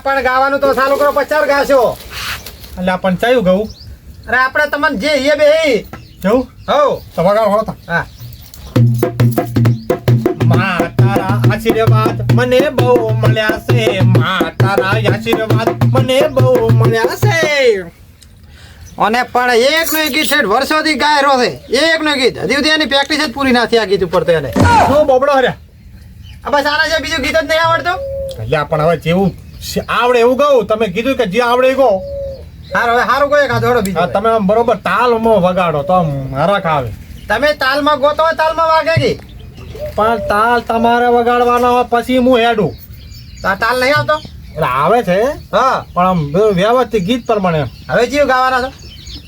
પણ ગાવાનું તો ચાલુ કરો 50 ગાશો. એટલે પણ ચાયું ગયું અરે આપણે તમને જે એ બે જવું હો તો વગાડો હોતા. હા મા તારા આશીર્વાદ મને બહુ મળ્યા છે, મા તારા આશીર્વાદ મને બહુ મળ્યા છે. અને પણ એકનો એક ગીત છે વર્ષોથી ગાયરો છે, એકનો ગીત હજી સુધી એની પ્રેક્ટિસ જ પૂરી નથી આ ગીત ઉપર તો એને. શું બોબડો હર્યા બસ આના છે બીજું ગીત જ નહીં આવડતું. એટલે પણ હવે જેવું આવડે એવું કહું. તમે કીધું કે જે આવડે એ કહો. હારું હવે હારું કોઈ કાઢો હા, બીજું. તમે આમ બરોબર તાલમાં વગાડો તો આમ હરખ આવે. તમે તાલમાં ગોતો હોય તાલમાં વાગે ગઈ. પણ તાલ તમારે વગાડવાનો હોય પછી હું હેડું. તાલ નહીં આવતો. એટલે આવે છે હા પણ આમ વ્યવસ્થિત ગીત પ્રમાણે. હવે જીવ ગાવાના છો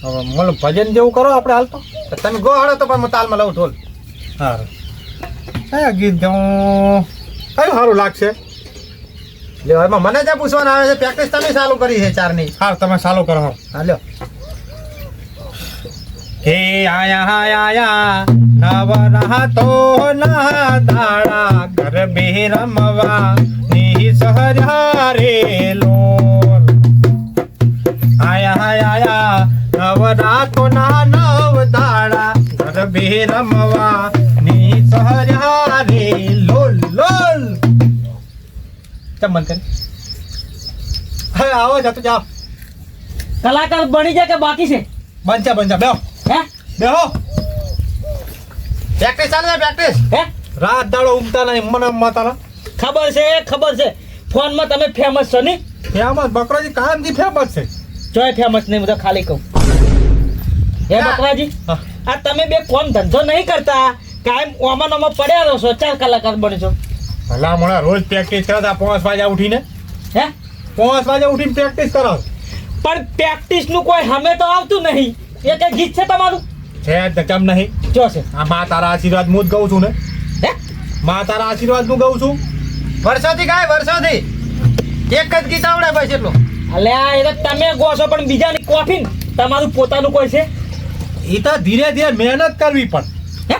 હવે મતલબ ભજન જેવું કરો આપણે હાલ તો. તો તમે ગો હળો તો પણ હું તાલમાં લઉં ઢોલ. હા, કયા ગીત ગાઉં કયું સારું લાગશે? લ્યો એમાં મને જે પૂછવાનું આવે છે પ્રેક્ટિસ તમે ચાલુ કરી છે 4 ની. હા, તમે ચાલુ કરો. હા લ્યો. હે આયા આયા નવરાતો ના દાડા ગરબે રમવા ની સહજા રે લોલ. આયા આયા નવરાતો ના નવ દાડા ગરબે રમવા ની સહજા રે લોલ લોલ. ચમન કરે હવે આવો જતો જાઓ. કલાકાર બની જાય કે બાકી છે? બંચા બંચા બેહો હે બેહો. પ્રેક્ટિસ ચાલે છે પ્રેક્ટિસ. હે રાત દાડો ઉગતા નહીં મને માતાના. ખબર છે ફોનમાં તમે ફેમસ છો ને? ફેમસ બકરાજી કાયમથી ફેમસ છે. જોય ફેમસ નહીં, હું તો ખાલી કહું. હે હા. બકરાજી, હા. આ તમે બે કોમ ધંધો નહીં કરતા, કાયમ ઓમાં નોમાં પડ્યા રહો છો, 4 કલાકાર બને છો. ભલા મોડા રોજ પ્રેક્ટિસ કરતા 5 વાગે ઉઠીને હે 5 વાગે ઉઠીને પ્રેક્ટિસ કરો પણ પ્રેક્ટિસ નું કોઈ હમે તો આવતું નહીં. એ કઈ ગીત છે તમારું? છે જ કેમ નહીં? જો છે. આ મા તારા આશીર્વાદ હું જ ગાઉં છું ને. હે મા તારા આશીર્વાદ હું ગાઉં છું. વર્ષોથી ગાય વર્ષોથી એક જ ગીત આવડે ભાઈ એટલું. અલ્યા એ તો તમે ગો છો પણ બીજાની કોફી ને તમારું પોતાનું કોઈ છે? એ તો ધીરે ધીરે મહેનત કરવી પણ. હે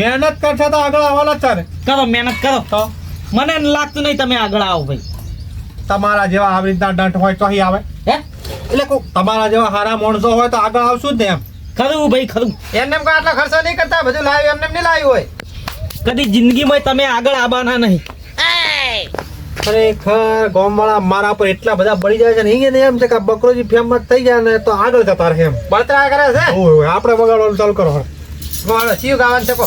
મહેનત કરશે તો આગળ આવવાના જ છે ને. કરો મહેનત કરો. તો મને લાગતું નહીં તમે આગળ આવો ભાઈ. તમારા જેવા આવી રીતના દંટ હોય તો અહીં આવે. હે એટલે કહું તમારા જેવા સારા માણસો હોય તો આગળ આવશું જ ને એમ. ખરું ભાઈ ખરું. એમને એમ કોઈ આટલો ખર્ચો નહીં કરતા, બધું લાવ્યું એમને એમ નહીં લાવ્યું હોય. કદી જિંદગીમાં તમે આગળ આવવાના નહીં. ખરેખર ગામવાળા મારા પર એટલા બધા બળી જાય છે ને એને એમ છે કે આ બકરોજી ફેમસ થઈ જાય ને તો આગળ જતા રહે એમ. બળતરા કરે છે. ઓય આપણે વગાડવાનું ચાલુ કરો હવે. બોલો શિવ ગાવાનું છે કો.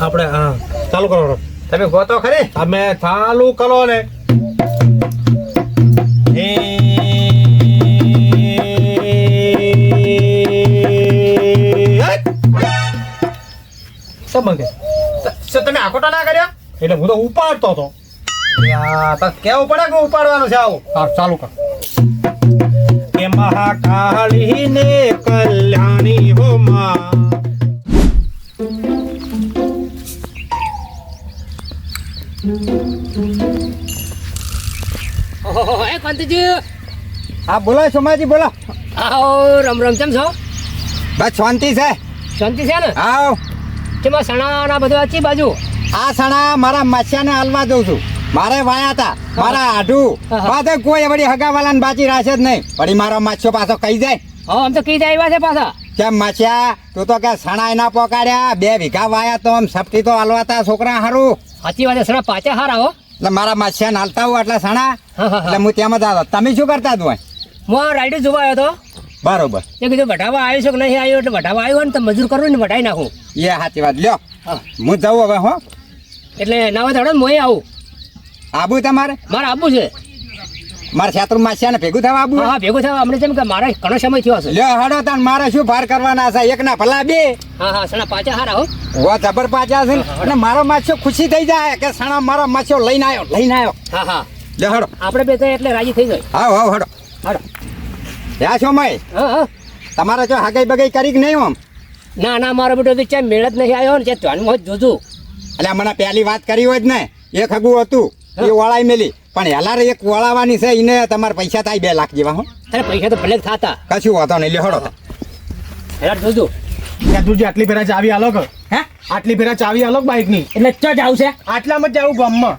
આપણે હા ચાલુ કરો હવે. તમે ગોતો ખરી. તમે ચાલુ કરો ને. હે સમજે શું તમે આખોટા ના કર્યો? એટલે હું તો ઉપાડતો હતો. તો કેવું પડે કે ઉપાડવાનું છે આવું. હા ચાલુ કર. કે મહાકાળી ને કલ્યાણી હો માં. ઓહો હે કાંતિજી, હા બોલો સોમાજી બોલો. આવો રમ રમ કેમ છો? બસ શાંતિ છે. શાંતિ છે ને? આવ તેમાં સણાના બધું આચી બાજુ આ સણા મારા માછિયાને હાલવા દઉં છું. મારે વાયા હતા મારા આઢું હા. બાદ કોઈ વળી હગાવાલાને બાજી રાખે જ નહીં. વળી મારો માછો પાછો કહી જાય હા આમ તો કઈ આવ્યા છે પાછા. કેમ માછિયા તું તો કે સણા ના પોકાડ્યા 2 વીઘા વાયા તો આમ સપટી તો હાલવા તા છોકરા હારું. સાચી વાત છે, સણા પાછા હારા હો. એટલે મારા માછિયાને હાલતા હું એટલે સણા હા, હા, એટલે હું ત્યાં જ આવ્યો. તમે શું કરતા તું અહીં? હું રાઈડર જોવા આવ્યો હતો. બરોબર એ કીધું વઢાવા આવ્યો છો કે નહીં આવ્યો, એટલે વઢાવા આવ્યો ને તો મજૂર કરવું ને વઢાઈ નાખું. એ સાચી વાત લ્યો. હા. હું જઉં હવે હો. એટલે ના હોય તો હડો ને મોય આવું. આબુ તમારે મારે આવવું છે. મારા છાત્રું માછિયાને ભેગું થવા આબુ? હા ભેગું થવા અમને જેમ કે મારે ઘણો સમય થયો હશે. લ્યો હડો તાન મારે શું ભાર કરવાના છે? એક ના ભલા 2 હા હા સણા પાછા હારા હો. વો જબર પાછા છે ને. અને મારો માછો ખુશી થઈ જાય કે સણા મારો માછો લઈને આવ્યો. હા હા લ્યો હડો. આપણે બે થાય એટલે રાજી થઈ જાય. હાવ હડો. હાડો. યા છો મય હા હા તમારે જો હગાઈ બગાઈ કરી કે નહીં? આમ ના ના મારો બેટો તો ચા મેળ જ નહીં આવ્યો ને ત્યાં ધ્યાનમાં જ જોજો. એટલે મને પહેલી વાત કરી હોય જ ને. એક હગું હતું એ વળાઈ મેલી પણ હેલાર એક વળાવવાની છે. એને તમારે પૈસા થાય 2 લાખ જેવા. હો અરે પૈસા તો ભલે જ થતા. કશું વાતો નહીં. લ્યો હડો. હેરાન જોજો. ત્યાં તું આટલી ફેરા ચાવી આલો કર. હે આટલી ફેરા ચાવી આલો બાઈક ની. એટલે ચ જ આવશે આટલામાં જ જાવું ગામમાં.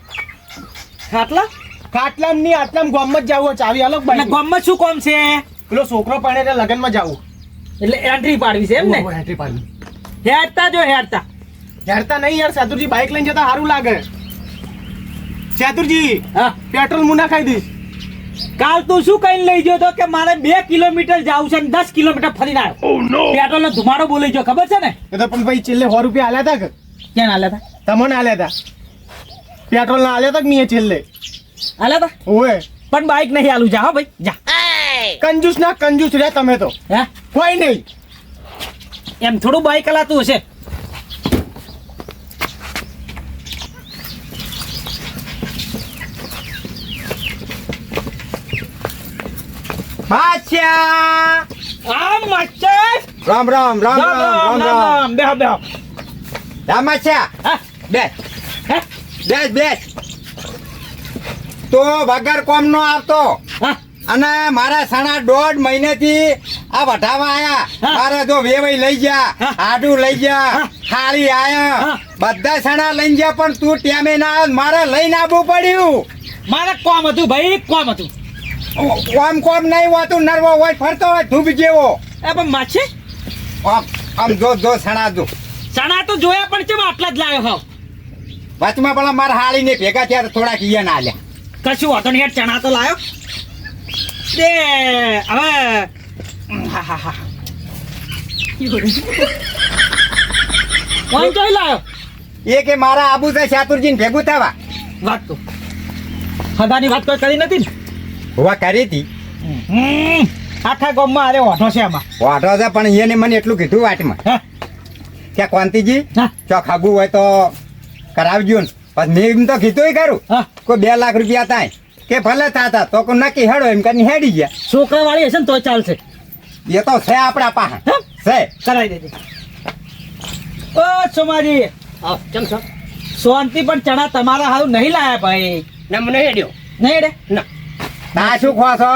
આટલા કાટલામ ની આટલામ ગામમાં જ જાવું ચાવી આલો એટલે ગામમાં શું કામ છે પેલો છોકરો પણ એટલે લગનમાં જાવું એટલે એન્ટ્રી પાડવી છે એમ ને એન્ટ્રી પાડવી હેડતા જો હેડતા હેરતા નહીં યાર સાતુરજી બાઇક લઈને જતા સારું લાગે સાતુરજી હા પેટ્રોલ મુના ખાઈ દઈશ કાલ તું શું કઈ લઈ ગયો તો કે મારે 2 કિલોમીટર જાવું છે ને 10 કિલોમીટર ફરીને આવ્યો પેટ્રોલ નો ધુમાડો બોલી ગયો ખબર છે ને એ તો પણ ભાઈ છેલ્લે 100 રૂપિયા આલ્યા હતા કે ક્યાં આલ્યા હતા તમને આલ્યા હતા પેટ્રોલ ના આલ્યા હતા કે નહીં છેલ્લે આલ્યા હતા ઓએ પણ બાઈક નહીં આલું જા હો ભાઈ જા કંજૂસ ના કંજૂસ રે તમે તો હે કોઈ નહીં એમ થોડું બાઈક હલાતું હશે બાદશાહ આ મચ્છર રામ રામ રામ રામ રામ રામ બેહો બેહો રામ બાદશાહ હા બેસ હે બેસ બેસ તો વગર કોમ નો આવતો હા અને મારા સણા 1.5 મહિનેથી આ વઢાવા આયા હા. મારે જો વેવાઈ લઈ જા હા. આડું લઈ જા હા. ખાલી આયા હા. બધા સણા લઈ જા પણ તું ટેમે ના આવ. મારે લઈને આવવું પડ્યું મારે કોમ હતું ભાઈ કોમ હતું કોમ કોમ નહીં હોતું નરવો હોય ફરતો હોય ધૂપ જેવો એ પણ માછે આમ આમ જો સણા જો ચણા તો જોયા પણ ચેમ આટલા જ લાવ્યો હોવ વચમાં પેલા મારા હાળીને ભેગા થયા તો થોડાક ઈયા ના આલ્યા કશું વાતો નહીં યાર, ચણા તો લાવ્યો તે હવે હા હા હા કોણ જોઈ લાવ્યો એ કે મારા આબુ છે શાતુરજીને ભેગું થવા વાત તો હદાની વાત કોઈ કરી નથી ને હોવા કરી હતી આખા ગામમાં અરે ઓઢો છે આમાં વાઢો છે પણ એને મને એટલું કીધું વાટમાં હા કે કોંતીજી હા જો ખાગું હોય તો કરાવજો ને પછી મેં એમ તો કીધું ખરું હા કોઈ 2 લાખ રૂપિયા થાય કે ભલે થતા તો કોઈ નક્કી હેડો એમ કરીને હેડી ગયા છોકરા વાળી હશે ને તો ચાલશે એ તો છે આપણા પાસે હા? છે કરાવી દેજે ઓ સોમાજી આવ કેમ છો શાંતિ પણ ચણા તમારા હારું નહીં લાયા ભાઈ ના મને હેડ્યો નહીં રે ના ના શું ખો છો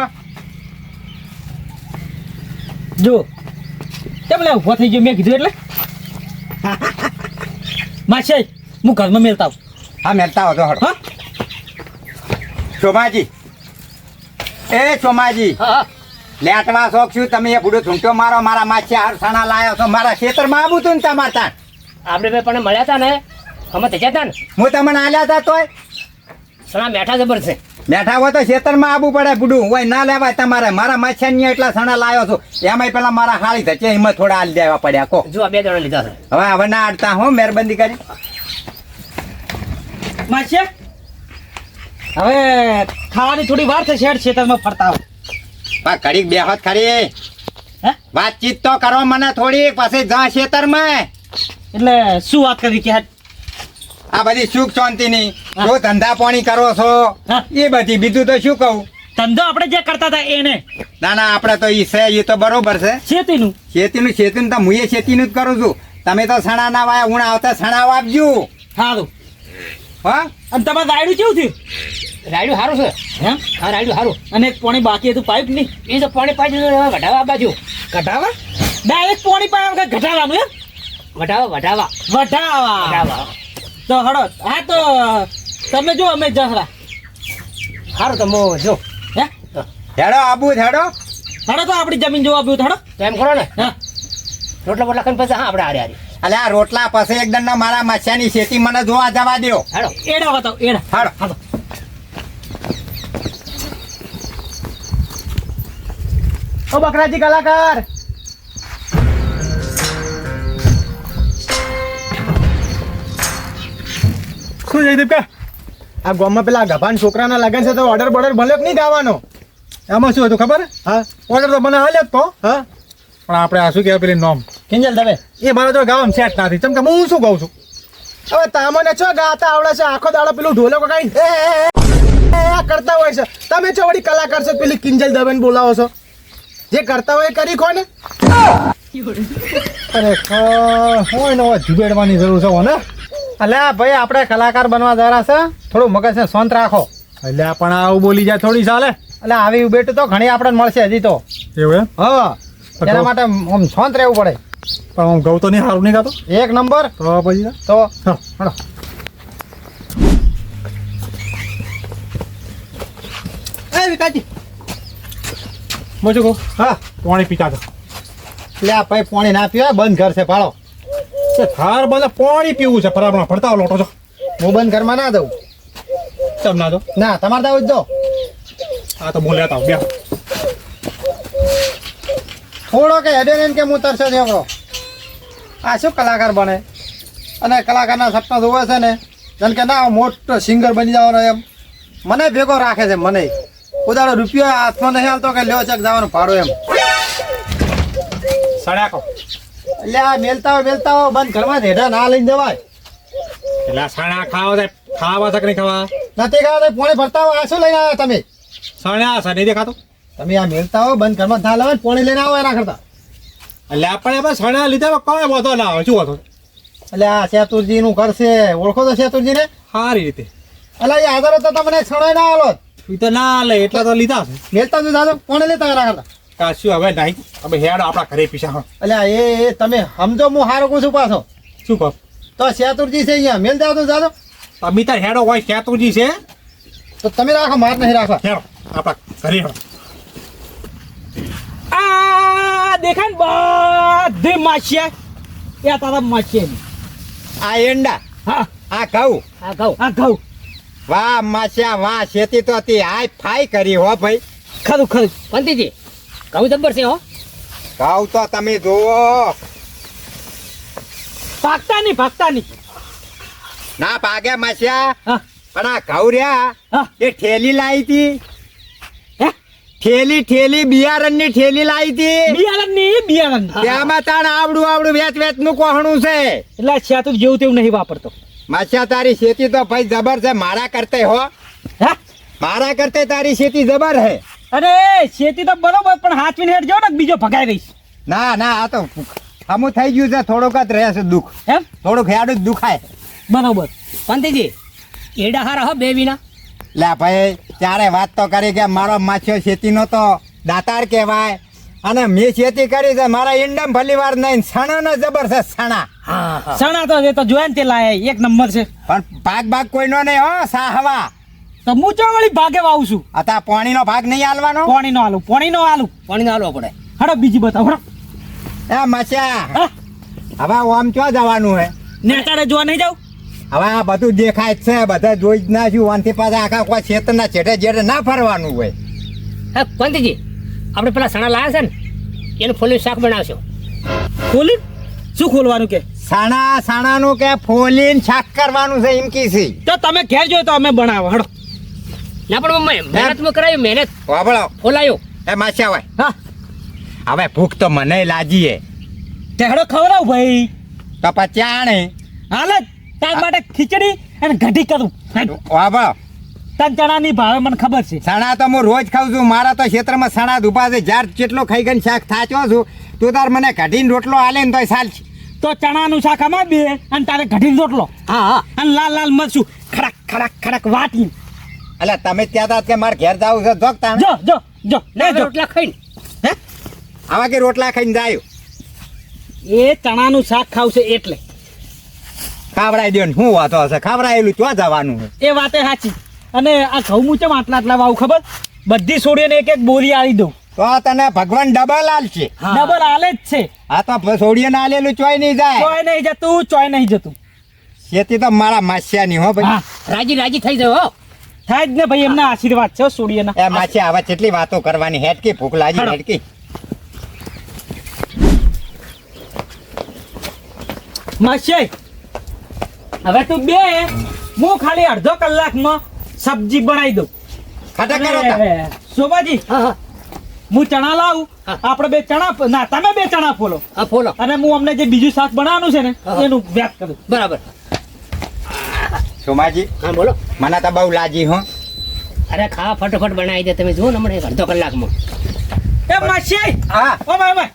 જો કેમ લે ઉભો થઈ ગયો મેં કીધું એટલે માસે હું ઘરમાં મેલતા આવું હા મેલતા હો તો હડો હા સોમાજી એ સોમાજી હા હા લેટવા શોખ છું તમે એ બુડો ઝૂંટો મારો મારા માછે હારસાણા લાયો છો મારા ખેતરમાં આવું તું ને તમારે ત્યાં આપણે બે પણ મળ્યા હતા ને અમે તે જતા ને હું તમને આલ્યા હતા તોય સણા મેઠા જબર છે બેઠા હોય તો ખેતરમાં આવવું પડે બુડું હોય ના લેવાય તમારે મારા માછાની એટલા સણા લાયો છું એમાંય પેલા મારા હાળી થશે એમાં થોડા આલી દેવા પડ્યા કો જો આ 2 જણા લીધા છે હવે ના અડતા હો મહેરબાની કરી માસે હવે ખાવાની થોડી વાર થશે હેડ ખેતરમાં ફરતા આવો બા ઘડીક બેહોત ખરી હે વાતચીત તો કરો મને થોડી પછી જા ખેતરમાં એટલે શું વાત કરી કે હેડ આ બધી સુખ શાંતિની હા. જો ધંધા પાણી કરો છો હા. એ બધી બીજું તો શું કહું ધંધો આપણે જે કરતા હતા એને ના ના આપણે તો ઈ છે એ તો બરોબર છે ખેતીનું ખેતીનું તો હું એ ખેતીનું જ કરું છું તમે તો સણા ના વાયા હું આવતા સણા વાપજો સારું હા અને તમારે રાયડું કેવું થયું રાયડું સારું છે એમ હા રાયડું સારું અને એક પાણી બાકી હતું પાઇપ નહીં એ તો પાણી પાઈ દીધું હવે વઢાવા બાજુ ઘટાવા ડાયરેક્ટ પાણી પાયા વગર ઘટાવાનું એમ વઢાવા વટાવા તો હડો હા તો તમે જો અમે જસરા સારું તો મો જો હે હેડો આબુ હેડો હડો તો આપણી જમીન જોવા આવ્યું હડો તો એમ કરો ને હા રોટલા બોટલા ખાઈને પછી હા આપણે હારે હારે અલે આ રોટલા પછી એકદમ ના મારા માછાની ખેતી મને જોવા જવા દ્યો હાલો એડા હતો એડા હાડો હાલો ઓ બકરાજી કલાકાર શું જયદીપ કે આ ગામમાં પેલા ગભાન છોકરાના લગન છે તો ઓર્ડર બોર્ડર ભલે નહીં ગાવાનો એમાં શું હતું ખબર હા ઓર્ડર તો મને હાલ્યો જ તો હા પણ આપણે આ શું કહેવાય પેલી નોમ કિંજલ દવે એ મારા જો ગાવામાં સેટ નથી ચમ કે હું શું કહું છું હવે તમને છો ગાતા આવડે છે આખો દાડો પેલું ઢોલકો કઈ કરતા હોય છે તમે છો વળી કલાકાર છો પેલી કિંજલ દવેને બોલાવો છો જે કરતા હોય એ કરી કોને અરે હોય ને જુબેડવાની જરૂર છે ને એટલે ભાઈ આપણે કલાકાર બનવા જરા છે થોડું મગજને શાંત રાખો એટલે પણ આવું બોલી જાય થોડી ચાલે એટલે આવી બેટ તો ઘણી આપણે મળશે હજી તો એવું એમ હા એના માટે આમ શાંત રહેવું પડે પણ હું ગૌ તો નહીં સારું નહીં ગાતો એક નંબર તો પછી તો હા વિકાસજી હું શું કહું હા પાણી પીતા હતા એટલે આ ભાઈ પાણી ના પીવા બંધ ઘર છે ભાડો થાર બધા પાણી પીવું છે ફરાબણા ફરતા લોટો છો હું બંધ ઘરમાં ના દઉં ચમ ના દો ના તમારે દાવ જ દો હા તો હું લેતા આવું બે થોડો કે હેડે ને કે હું તરસે દેવો આ શું કલાકાર બને અને કલાકારના સપના જોવે છે ને જેમ કે ના મોટો સિંગર બની જવાનો એમ મને ભેગો રાખે છે મને ઉદાડો રૂપિયો હાથમાં નહીં હાલતો કે લેવો ચક જવાનું ભાડું એમ સડાકો એટલે આ મેલતા હોય બંધ ઘરમાં હેઠા ના લઈને જવાય એટલે આ સણા ખાવા છે કે નહીં ખાવા નથી ખાવા પોણી ભરતા હોય આ શું લઈને આવ્યા તમે સણ્યા છે નહીં દેખાતું તમે આ મેલતા હો બંધ ઘરમાં ના લેવાય પોણી લઈને આવો એના કરતા એટલે આપણે સણા લીધા કોઈ વાંધો ના આવે શું વાંધો એટલે આ સેતુરજી નું ઘર છે ઓળખો તો સેતુરજી ને સારી રીતે એટલે એ હાજર હતો તમને સણાય ના આલો એ તો ના લે એટલા તો લીધા છે મેલતા તો દાદા પોણી લેતા એના કરતા કાશું હવે નહીં તમે હેડો આપણા ઘરે પીછા એટલે એ તમે સમજો હું હારો કહું છું પાછો શું કહો તો સેતુરજી છે અહીંયા મેલ જાવ તો દાદો તમે તાર હેડો હોય સેતુરજી છે તો તમે રાખો માર નહીં રાખો હેડો આપણા ઘરે હેડો આ દેખાય ને બધી માછિયા એ તારા માછિયા આ એંડા હા આ ઘઉં આ ઘઉં વાહ માસ્યા વાહ ખેતી તો હતી હાય ફાઈ કરી હો ભાઈ ખરું પંતીજી ઘઉં જબ્બર છે હો ઘઉં તો તમે જુઓ ભાગતા નહીં ના ભાગ્યા માસ્યા હા પણ આ ઘઉં રહ્યા હા એ ઠેલી લાવી હતી હે ઠેલી બિયારણની ઠેલી લાવી હતી બિયારણ ત્યાંમાં તાણ આવડું વેચ નું કોહણું છે એટલે છાતું જેવું તેવું નહીં વાપરતો માસ્યા તારી ખેતી તો ભાઈ જબર છે મારા કરતે હો હે મારા કરતે તારી ખેતી જબર હે અરે ખેતી તો બરોબર પણ હાચવીને હેડ જો ને બીજો ભગાઈ રહીશ ના આ તો હમું થઈ ગયું છે થોડુંક જ રહે છે દુઃખ એમ થોડુંક હેડું જ દુખાય બરોબર પંતીજી એડા હારા હો બે વિના લે ભાઈ ત્યારે વાત તો કરી કે મારો માછીઓ ખેતીનો તો દાતાર કહેવાય અને મેં ખેતી કરી છે મારા ઈંડમ ભલીવાર નહીં સણાનો જબર છે સણા હા સણા તો એ તો જોયા ને તે લાયા એક નંબર છે પણ ભાગ કોઈનો નહીં હો સાહવા તો હું ચો વળી ભાગે વાવું છું આ પાણીનો ભાગ નહીં આલવાનો પાણી નો આલું પાણી ના આલવો પડે હડો બીજી બતાવો હડો એ માછ્યા હા હવે ઓમ ચો જવાનું હે નેતાડે જોવા નહીં જાવ હવે આ બધું દેખાય જ છે બધા જોઈ જ ના છું વાનથી પાછા આખા કોઈ ખેતરના છેટે જેટે ના ફરવાનું હોય હા પંતીજી આપણે પેલા સણા લાયા છે ને એનું ફૂલનું શાક બનાવશો ખોલી શું ખોલવાનું કે સાણાનું કે ફોલીને શાક કરવાનું છે એમ કીધી તો તમે ઘેર જોયો તો અમે બનાવો હડો ના પણ મહેનત કરાયું મહેનત વાપરો ફોલાયો એ માછ્યા હોય હા હવે ભૂખ તો મને લાગીએ ટેહડો ખવડાવ ભાઈ તો પછી આણે હાલે તાર માટે ખીચડી અને કઢી કરું વાપરો તન ચણાની ભાવે મને ખબર છે સણા તો હું રોજ ખાઉં છું મારા તો ક્ષેત્રમાં સણા ધુપા છે જાર જેટલો ખાઈ ગઈને શાક થાચો છું તું તાર મને કઢીને રોટલો આલે ને તોય ચાલ છે તો ચણાનું શાક આમાં બે અને તારે કઢીને રોટલો હા અને લાલ મરચું ખડક વાટી એટલે તમે ત્યાં તા કે મારે ઘેર જવું છે જોક તાણે જો લેજો રોટલા ખાઈને હે આવા કે રોટલા ખાઈને જાય એ ચણાનું શાક ખાવશે એટલે ખાવડાવી દો ને શું વાતો હશે ખાવડાયેલું ક્યાં જવાનું છે એ વાતે સાચી અને આ ઘઉં મૂચમ આટલા વાવું ખબર બધી છોડીને એક બોરી આલી દઉં તો તને ભગવાન ડબલ આલશે ડબલ આલે જ છે આ તો સોડિયન આલેલું ચોય નહીં જાય ચોય નહીં જતું ખેતી તો મારા માસ્યાની હો ભાઈ હા રાજી થઈ જાવ હો થાય જ ને ભાઈ એમના આશીર્વાદ છે સોડિયાના એ માસ્યા હવે કેટલી વાતો કરવાની હેટકી ભૂખ લાગી હેટકી માસ્યાઈ હવે તું બે હું ખાલી અડધો કલાકમાં સબ્જી બનાવી દઉં ખાટા કરો તા. શોભાજી હા હું ચણા લાવું હા. આપણે બે ચણા ના તમે બે ચણા ફોલો હા ફોલો અને હું અમને જે બીજું શાક બનાવવાનું છે ને હા. એનું વ્યાપ કરું બરાબર સોમાજી હા બોલો મને તો બહુ લાગી હો અરે ખાવા ફટોફટ બનાવી દે તમે જુઓ ને હમણાં એક અડધો કલાકમાં એ માસી હા ઓ ભાઈ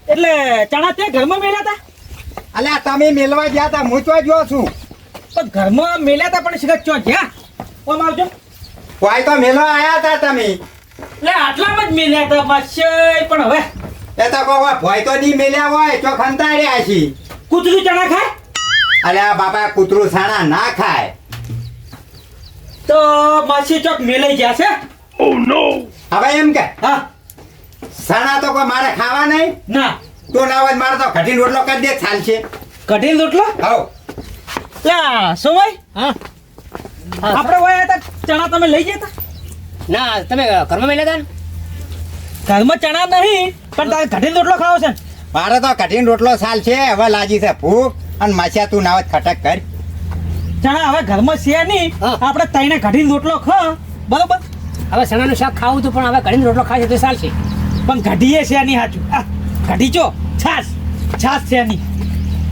એટલે ચણા તે ઘરમાં મેલ્યા હતા અલ્યા તમે મેલવા ગયા તા હું તો જો છું પણ ઘરમાં મેલ્યા હતા પણ સિગત ચો જ્યાં ઓમ આવજો કોઈ તો મેલવા આયા તા તમે એટલે આટલામાં જ મેલ્યા હતા માસી પણ હવે એ તો કહો ભોય તો નહીં મેલ્યા હોય તો ખંતાડ્યા છી કૂતરું ચણા ખાય અલ્યા બાપા કૂતરું સાણા ના ખાય તો માસી ચોક મેલાઈ ગયા છે હવે એમ કે હા સણા તો કોઈ મારે ખાવા નહીં, ના તું ના હોય મારે તો કઢી રોટલો કરી દે ચાલશે. કઢીલ રોટલો હવ લા સોભાઈ હા આપણે ઓય હતા ચણા તમે લઈ જતા ના તમે ઘરમાં મેલ્યા હતા ને? ઘરમાં ચણા નહીં પણ તારે કઢીલ રોટલો ખાવો છે ને? મારે તો કઢી રોટલો ચાલશે. હવે લાજી છે ભૂખ અને માછિયા તું ના હોય તો ખટક કર. ચણા હવે ઘરમાં છે નહીં, હા. આપણે તઈને કઢીલ રોટલો ખા બરોબર, હવે ચણાનું શાક ખાવું હતું પણ હવે કઢીને રોટલો ખાશે તો ચાલશે. પણ કઢીએ છે નહીં સાચું. આ કઢી ચો છાસ છાસ છે નહીં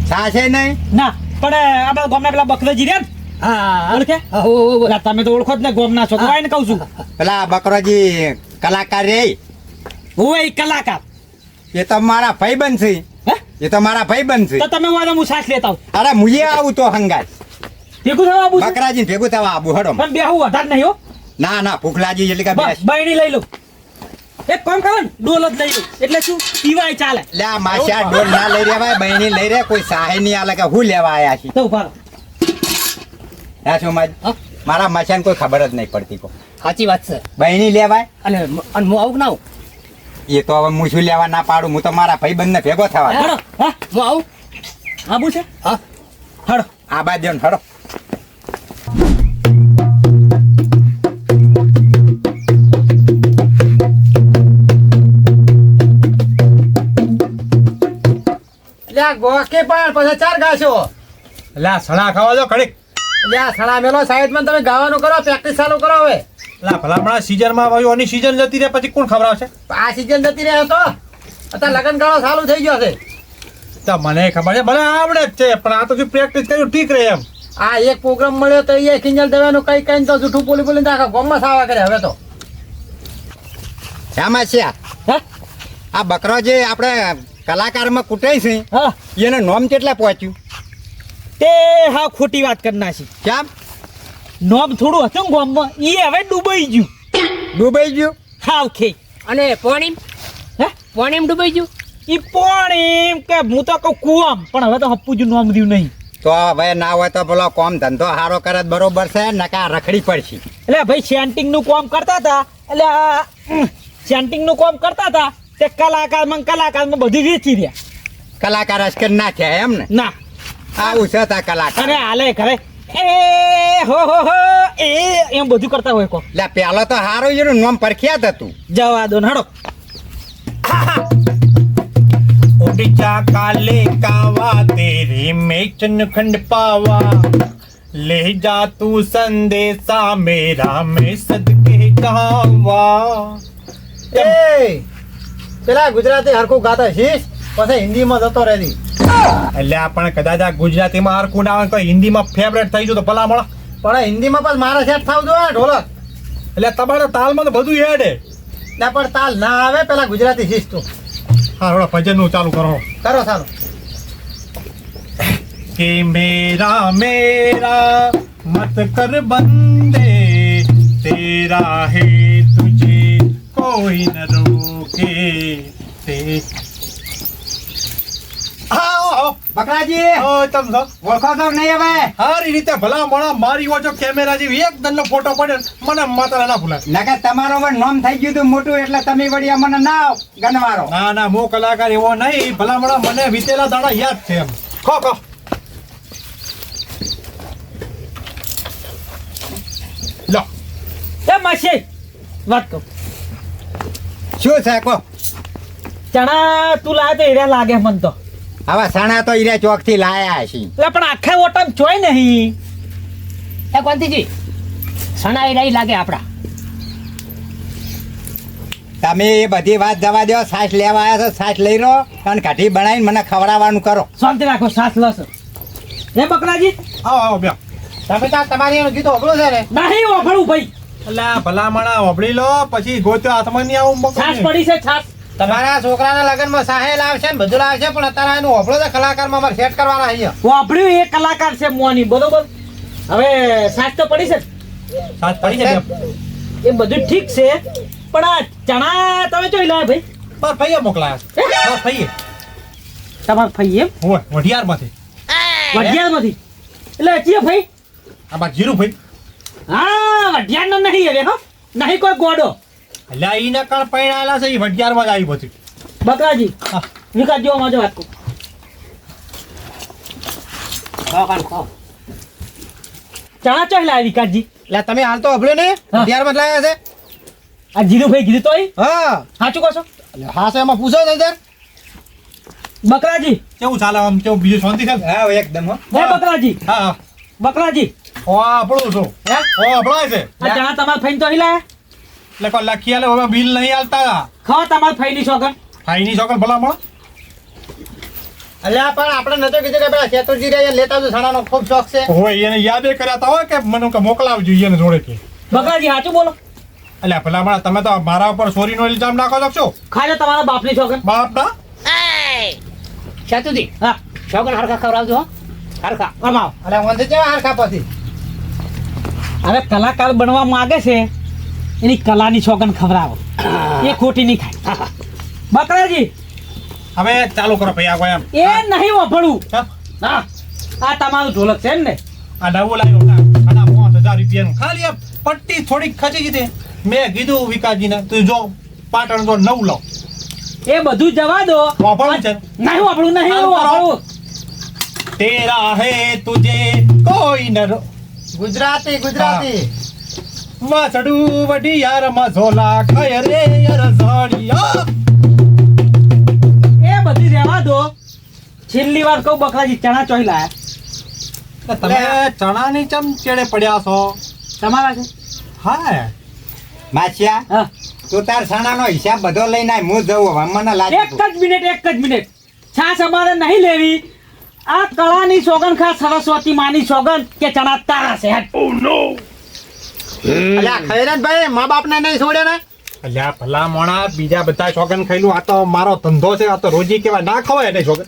સાસે નહીં. ના પણ આપણે ગામના પેલા બકરાજી રહ્યા ને હા ઓળખે? હા, ઓ, ઓ, ઓ. લા, તમે તો ઓળખો જ ને ગોમના છો તો આઈને કહું છું. પેલા બકરોજી કલાકાર રે હું એ કલાકાર. એ તો મારા ભાઈબંધ છે. હે? એ તો મારા ભાઈબંધ છે. તો તમે વાળો હું સાસ લેતા આવું. અરે મુએ આવું તો હંગાય ભેગું થવા આવું છે? બકરાજી ભેગું થવા આબુ હડો. પણ બેહું વધારે નહીં હો. ના ના ભૂખ લાગી એટલે કે બસ બેસ. બહેણી લઈ લઉં. એક કામ કરો ને ડોલ જ લઈ લઉં એટલે શું પીવાય ચાલે. લે આ માછિયા ડોલ ના લઈ રેવાય, બહેની લઈ રે, કોઈ સહાય નહીં આલે કે હું લેવા આયા છી. તો ઉભા રહો. હે સોમાજ, હા? મારા માછિયાને કોઈ ખબર જ નહીં પડતી કો સાચી વાત છે. બહેની લેવાય. અને અને હું આવું કે ના આવું? એ તો હવે હું શું લેવા ના પાડું, હું તો મારા ભાઈબંધને ભેગો થવા. હળો હા હું આવું? આબુ છે હા હળો. આ બાદ દેવ હડો. લ્યા ગોકે પણ પછી ચાર ગાશો. લ્યા સણા ખાવા દો ઘડીક. લ્યા સણા મેલો સાઈડમાં તમે ગાવાનું કરો, પ્રેક્ટિસ ચાલુ કરો હવે. લા ભલામણા સીઝનમાં ભાઈ ઓની સીઝન જતી રહે પછી કોણ ખવડાવશે? આ સીઝન જતી રહે તો અત્યારે લગન ગાળો ચાલુ થઈ ગયો છે. તો મને ખબર છે, મને આવડે જ છે, પણ આ તો જો પ્રેક્ટિસ કર્યું ઠીક રહે એમ. આ એક પ્રોગ્રામ મળ્યો તો એ કિંજલ દવાનું કઈ કઈ તો જૂઠું બોલી બોલીને આખા ગામમાં સાવા કરે હવે તો. શામાં છે આ? હે? આ બકરો જે આપણે કલાકારમાં કૂટાય છે હા એનું નામ કેટલા પહોંચ્યું? તે હા ખોટી વાત કરી નાખી. કેમ નોમ થોડું હતું ને ગામમાં ઈ હવે ડૂબાઈ ગયું. ડૂબાઈ ગયું? હાવ ખે અને પોણીમ હે પોણીમ ડૂબાઈ ગયું. ઈ પોણી કે હું તો કહું કુવામ, પણ હવે તો હપ્પુજુ નોમ રહ્યું નહીં. તો હવે ના હોય તો પેલો કોમ ધંધો સારો કરે તો બરોબર છે, નકા રખડી પડશે. એટલે ભાઈ સેન્ટિંગ નું કામ કરતા હતા, એટલે સેન્ટિંગ નું કામ કરતા હતા તે કલાકારમાં બધું વેચી રહ્યા. કલાકાર અસ્કર ના થયા એમ ને? ના આવું છે તા કલાકાર. અરે હાલે ઘરે એ હો એ એમ બધું કરતા હોય કો. લે પેલો તો હારું એનું નામ પ્રખ્યાત હતું. જવા દો ને હડો. ओडिशा काले कावा तेरे मेचन खंड पावा ले जा तू संदेशा मेरा मैं सदके गावा. એ પેલા ગુજરાતી હરખું ગાતા શીશ પછી હિન્દીમાં જતો રહેતી. એટલે આપણે કદાચ આ ગુજરાતીમાં હરખું ના આવે તો હિન્દીમાં ફેવરેટ થઈ ગયું તો ભલા મળે. પણ હિન્દીમાં પણ મારે સેટ થાવ જો ઢોલક. એટલે તમારા તાલમાં તો બધું હેડે. ના પણ તાલ ના આવે પેલા ગુજરાતી શીશ તું. હા થોડા ભજન નું ચાલુ કરો. કરો ચાલો. કે મેરા મેરા મત કર બંદે તેરા હે તુझे કોઈ ન રોકે તે. બકરાજી તમ છો ઓળખો તો નહીં હવે? સારી રીતે ભલા મોણા મારી ઓછો કેમેરા જેવી એક દંડનો ફોટો પડે મને માતા ના ભૂલાય. નકર તમારો પણ નામ થઈ ગયું હતું મોટું એટલે તમે વળી મને ના ગણવારો. ના ના મો કલાકાર એવો નહીં ભલા મોણા મને વીતેલા દાડા યાદ છે એમ. ખો ખો લો. એ માસી વાત કહું, શું છે કો? ચણા તું લાવે તો એરિયા લાગે મન તો. હવે સણા તો ઈરા ચોક થી લાયા છે. એટલે પણ આખા ઓટમ જોઈ નહીં. એ કોંતીજી સણા એ રહી લાગે આપડા. તમે એ બધી વાત જવા દો. સાસ લેવા આવ્યા છો, સાસ લઈ રહો અને કઢી બનાવીને મને ખવડાવવાનું કરો. શાંતિ રાખો, સાસ લસ. હે બકરાજી આવો આવો બ્યા. તમે ત્યાં તમારી એનું ગીતો અઘરું છે ને. નહીં ઓફળું ભાઈ. એટલે ભલા માણા વાપરી લો પછી ગોત્યો હાથમાં નહીં આવું છાસ પડી છે છાસ. તમારા છોકરાના લગ્નમાં સાહેલ આવશે ને બધું લાવશે પણ અત્યારે એનું હોભળો છે કલાકારમાં અમારે સેટ કરવાના અહીંયા. વાપર્યું એ કલાકાર છે મોની બરોબર. હવે છાસ તો પડી છે ને? સાથ પડી છે એ બધું ઠીક છે પણ આ ચણા તમે જોઈ લો ભાઈ. પર ભાઈએ મોકલાયા. હા ભાઈએ તમારે ભાઈ એમ હોય વઢિયારમાંથી. વઢિયારમાંથી. એટલે હજી ભાઈ આમાં જીરું ભાઈ. હા વઢિયારનો નહીં હવે હો. નહીં કોઈ ગોડો. એટલે ઈને કણ પૈણાયેલા છે એ વઢિયારમાં જ આવી બધી. બકરાજી વિકાસ જેવો માજો વાત કહું. ખાઓ કાન ખાઓ. ચણા ચોઈ લાયા વિકાસજી? એટલે તમે હાલ તો અભળ્યો ને હા. ત્યારમાં જ લાયા છે આ જીરુભાઈ કીધું તોય હા સાચું કહો છો? હા છે એમાં પૂછો ને યાર બકરાજી કેવું ચાલે આમ કેવું બીજું શાંતિ છે? હા એકદમ હો. હે બકરાજી હા હા. બકરાજી ઓ આપણું છું. હે ઓ આપણા છે. આ ચણા તમારા ફઈને તો લાયા? એટલે કોઈ લખી આલે હવે બિલ નહીં આલતા. ખાઓ તમારા ફઈની સોગન. ફાઈની ચોકન ભલા મળે. અલ્યા પણ આપણે નતો કીધું કે પેલા શેતુરજી રે લેતા આવજો સણાનો ખૂબ શોખ છે હોય એને યાદે કર્યા તા હોય કે મને કે મોકલાવજો એને જોડે કે. બકરાજી સાચું બોલો. એટલે ભલા મળે તમે તો મારા ઉપર ચોરીનો ઇલ્ઝામ નાખો છો. ખાજો તમારા બાપની સોગન. બાપ ના શાતુજી હા શોગન હરખા ખવડાવજો હો. હરખા. કમાઓ. અલ્યા વાંધે કેવા હરખા પછી હવે કલાકાર બનવા માંગે છે એની કલાની સોગન ખવડાવો. એ ખોટી નહીં ખાય. બકરાજી હવે ચાલુ કરો ભાઈ આગો એમ. એ નહીં વાપરવું. હા. હા આ તમારું ઢોલક છે એમ ને? આ નવું લાવ્યો ના આના 5000 રૂપિયાનું ખાલી આ પટ્ટી થોડીક ખચી ગઈ. મેં કીધું વિકાસજીને તું જો પાટણ જો નવું લાવ. એ બધું જવા દો. વાપરવું છે? નહીં વાપરવું નહીં હાલ વાપરવું. તેરા હે તુજે કોઈ ન રો ગુજરાતી ગુજરાતી વાસડું વડી યાર મઝોલા ખાય રે યાર ઝાડિયા. એ બધી રહેવા દો. છેલ્લી વાર કહું બકરાજી ચણા ચોઈ લાયા? તમે ચણાની ચમ ચેડે પડ્યા છો? તમારા છે? હા માછિયા હા તું તાર સણાનો હિસાબ બધો લઈને આય. હું જવું હવે મને લાગે એક જ મિનિટ. છાસ અમારે નહીં લેવી. આ કળાની સોગન ખા સરસ્વતી માની સોગન કે ચણા તારા છે. હેડ. અલ્યા ખૈરતભાઈ મા બાપને નહીં છોડ્યા ને અલ્યા ભલા મોણા બીજા બધા શોગન ખાઈલું. આ તો મારો ધંધો છે. આ તો રોજી કેવા ના ખવાય ને શોગન.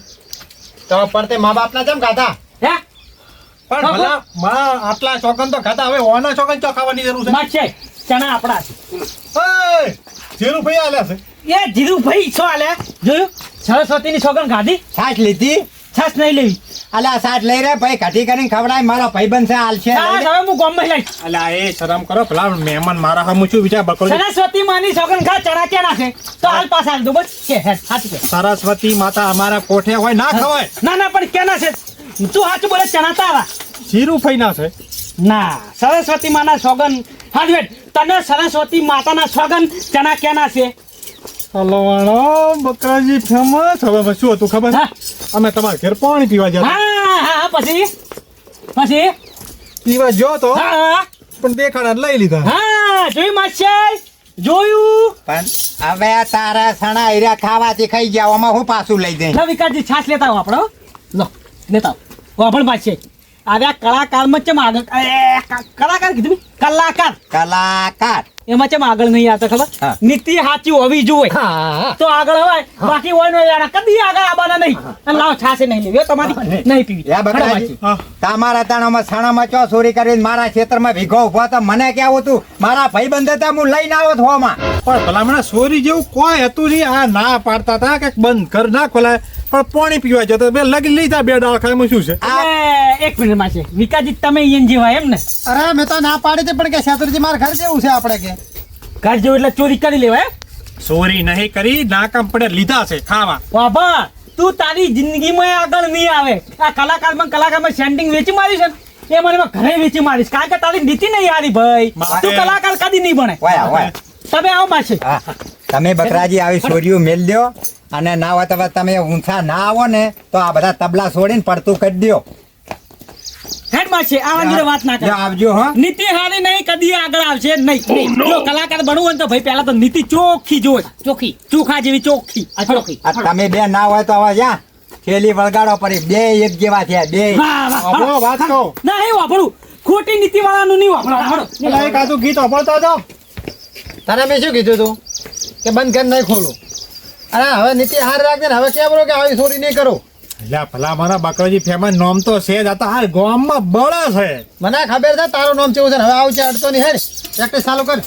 તો પડતે મા બાપના કેમ ખાધા હે પણ ભલા માં આટલા શોગન તો ખાતા. હવે ઓના શોગન ચો ખાવાની જરૂર છે? માછે ચણા આપણા છે. ઓય જીરું ભાઈ આલ્યા છે. એ ધીરુભાઈ છો આલે જોયું? સરસ્વતીની સોગન ખાધી. છાશ લીધી. છાસ નહીં લેવી. અલ્યા સાચ લઈ રે ભાઈ કઢી કરીને ખવડાય. મારો ભાઈબંધ છે હાલ છે છાસ હવે હું ગામમાં લઈશ. અલ્યા એ શરમ કરો. ભલા મહેમાન મારા હામું છું વિચાર બકરો. સરસ્વતી માની સોગન ખા ચણા કેના છે તો હાલ પાછા હાલ દો બસ કે હેડ સાચું કે. સરસ્વતી માતા અમારા કોઠે હોય ના ખવાય. ના પણ કેના છે? તું સાચું બોલે ચણા તારા. જીરું ફઈ ના છે. ના સરસ્વતી માના સોગન હાલ વેટ તને સરસ્વતી માતાના સોગન ચણા કેના છે? હલવાણો બકરાજી ફેમસ. હવે શું હતું ખબર? હા અમે તમારા ઘેર પાણી પીવા ગયા હા પછી પીવા જો તો હા પણ દેખાડા લઈ લીધા. હા જોયું માસ્ટર જોયું? પણ હવે તારા સણા હીરા ખાવાથી ખાઈ ગયા. આમાં હું પાછું લઈ દઈ. ના વિકાસજી છાસ લેતા આવો આપણે હો. લો લેતા આવો વાપણ માસ્ટર. હવે આ કલાકારમાં ચમ આગળ કલાકાર કીધું મેં? કલાકાર એમાં ચમ આગળ નહીં આવતા ખબર? હા. નીતિ સાચી હોવી જોઈએ તો આગળ હોય. બાકી હોય નો યાર કદી આગળ આવવાના નહીં. અને લાવો છાસે નહીં લેવી હો તમારી. નહીં પીવી. યા બકરાજી હા. તમારા તાણામાં સણામાં ચો ચોરી કરીને મારા ખેતરમાં ભીગો ઉભો તો મને કેવું તું મારા ભાઈબંધ હતા હું લઈને આવો હોમાં. પણ ભલામણા સોરી જેવું કોઈ હતું નહીં. આ ના પાડતા હતા કે બંધ કર ના ખોલાય પણ પાણી પીવા જતો બે લગી લીધા. બે ડાળ ખાયમાં શું છે? એટલે એક મિનિટ માં છે વિકાસજી તમે ઈયન જેવા એમ ને? અરે મેં તો ના પાડી હતી પણ કે શેતુરજી માર ઘર જેવું છે આપણે કે ઘર જેવું એટલે ચોરી કરી લેવાય. સોરી નહીં કરી. ના કામ પડે લીધા છે ખાવા. બાબા તું તારી જિંદગીમાં આગળ નહીં આવે. આ કલાકારમાં સેન્ટિંગ વેચી મારી છે ને એ મને એમાં ઘરે વેચી મારીશ. કારણ કે તારી નીતિ નહીં હારી ભાઈ. તું કલાકાર કદી નહીં બને. વાય વાય તમે આવો માસે. હા તમે બકરાજી આવી છોરીઓ મેલ દો અને ના હોય તો તમે ઊંચા ના આવો ને તો આ બધા તબલા છોડીને પડતું કરી દો. હેડ માસે આ અંગે વાત ના જો કર. આવજો હો. નીતિ હારી નહીં કદી આગળ આવશે નહીં. જો કલાકાર બનવું હોય ને તો ભાઈ પહેલા તો નીતિ ચોખ્ખી જોવે. ચોખ્ખી. ચોખા જેવી ચોખ્ખી. આ ચોખ્ખી. આ તમે બે ના હોય તો હવે જા થેલી વળગાડો પડી. બે એક જેવા થયા બે. વાહ, વાહ, આપણો વાહ. વાત કહો. ના એ વાપરું ખોટી નીતિ વાળાનું નહીં વાપરો. પેલા એક આધું ગીત અપડતો હતો. તને મેં શું કીધું તું કે બંધ કર નહીં ખોલું અરે હવે નીતિ હાર રાખજે ને હવે કેમ બોલો કે આવી ચોરી નહીં કરો અલ્યા ભલા મારા બકરાજી ફેમસ નામ તો છે જ. આ તો હાલ ગામમાં બળે છે. મને ખબર છે તારું નામ કેવું છે ને હવે આવું છે અડતો નહીં હેડ પ્રેક્ટિસ ચાલુ કર